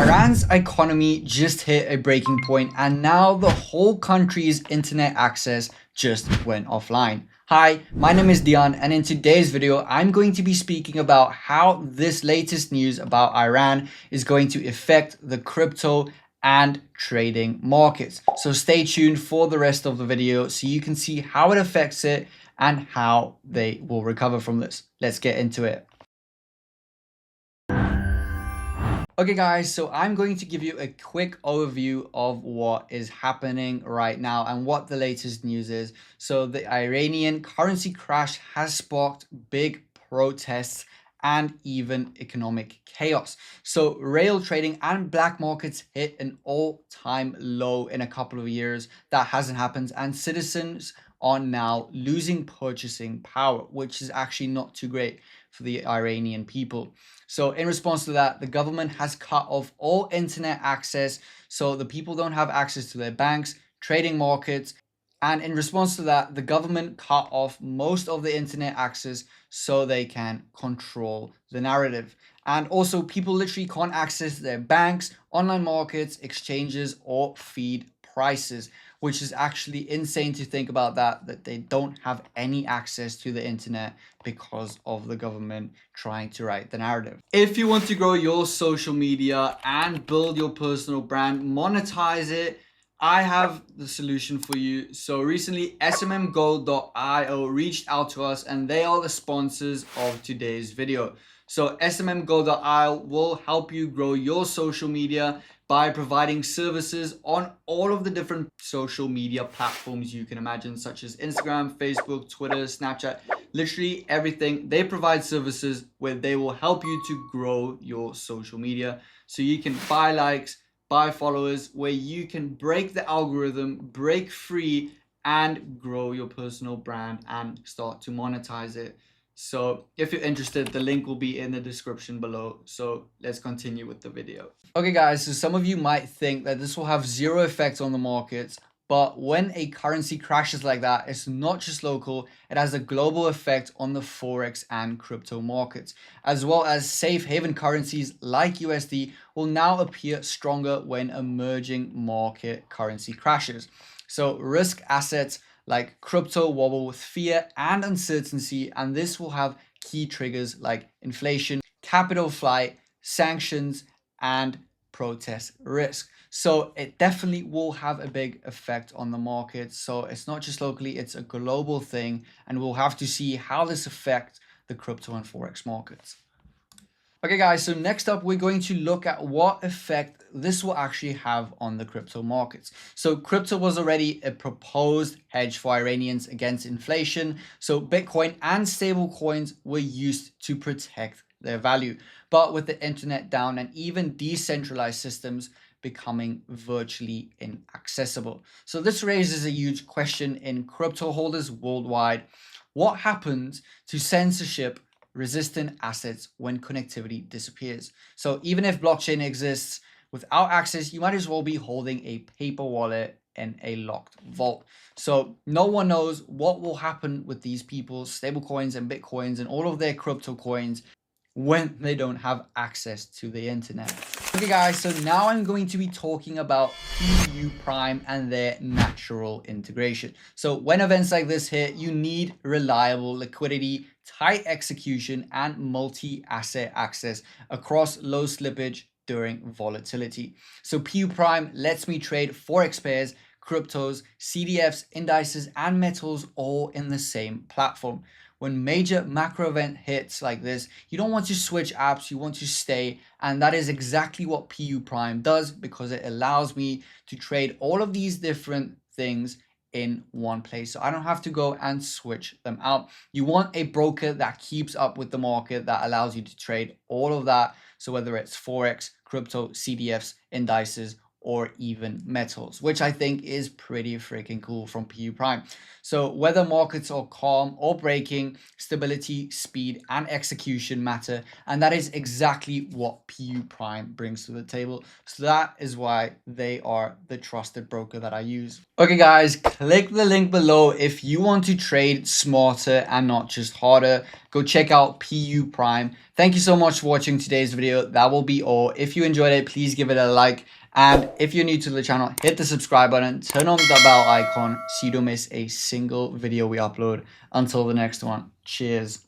Iran's economy just hit a breaking point, and now the whole country's internet access just went offline. Hi, my name is Dion, and in today's video, I'm going to be speaking about how this latest news about Iran is going to affect the crypto and trading markets. So stay tuned for the rest of the video so you can see how it affects it and how they will recover from this. Let's get into it. Okay guys, so I'm going to give you a quick overview of what is happening right now and what the latest news is. So the Iranian currency crash has sparked big protests and even economic chaos. So rail trading and black markets hit an all-time low in a couple of years. That hasn't happened, and citizens are now losing purchasing power, which is actually not too great for the Iranian people. So in response to that, the government has cut off all internet access, so the people don't have access to their banks, trading markets. And in response to that, the government cut off most of the internet access so they can control the narrative. And also, people literally can't access their banks, online markets, exchanges, or feed prices, which is actually insane to think about that they don't have any access to the internet because of the government trying to write the narrative. If you want to grow your social media and build your personal brand, monetize it, I have the solution for you. So recently, smmgold.io reached out to us, and they are the sponsors of today's video. So smmgold.io will help you grow your social media by providing services on all of the different social media platforms you can imagine, such as Instagram, Facebook, Twitter, Snapchat, literally everything. They provide services where they will help you to grow your social media so you can buy likes, buy followers, where you can break the algorithm, break free, and grow your personal brand and start to monetize it. So if you're interested, the link will be in the description below. So let's continue with the video. Okay guys, so some of you might think that this will have zero effect on the markets, but when a currency crashes like that, it's not just local, it has a global effect on the Forex and crypto markets, as well as safe haven currencies like USD will now appear stronger when emerging market currency crashes. So risk assets like crypto wobble with fear and uncertainty, and this will have key triggers like inflation, capital flight, sanctions, and protest risk. So it definitely will have a big effect on the market. So it's not just locally, it's a global thing, and we'll have to see how this affects the crypto and Forex markets. Okay guys, so next up we're going to look at what effect this will actually have on the crypto markets. So crypto was already a proposed hedge for Iranians against inflation. So Bitcoin and stable coins were used to protect their value. But with the internet down and even decentralized systems becoming virtually inaccessible. So this raises a huge question in crypto holders worldwide. What happens to censorship resistant assets when connectivity disappears? So even if blockchain exists, without access, you might as well be holding a paper wallet in a locked vault. So no one knows what will happen with these people's stablecoins and Bitcoins and all of their crypto coins when they don't have access to the internet. Okay guys, so now I'm going to be talking about PU Prime and their natural integration. So when events like this hit, you need reliable liquidity, tight execution, and multi-asset access across low slippage during volatility. So PU Prime lets me trade Forex pairs, cryptos, CDFs, indices, and metals all in the same platform. When major macro event hits like this, you don't want to switch apps, you want to stay. And that is exactly what PU Prime does, because it allows me to trade all of these different things in one place. So I don't have to go and switch them out. You want a broker that keeps up with the market, that allows you to trade all of that. So whether it's Forex, crypto, CDFs, indices, or even metals, which I think is pretty freaking cool from PU Prime. So whether markets are calm or breaking, stability, speed, and execution matter. And that is exactly what PU Prime brings to the table. So that is why they are the trusted broker that I use. Okay guys, click the link below if you want to trade smarter and not just harder. Go check out PU Prime. Thank you so much for watching today's video. That will be all. If you enjoyed it, please give it a like. And if you're new to the channel, hit the subscribe button, turn on the bell icon so you don't miss a single video we upload. Until the next one, cheers.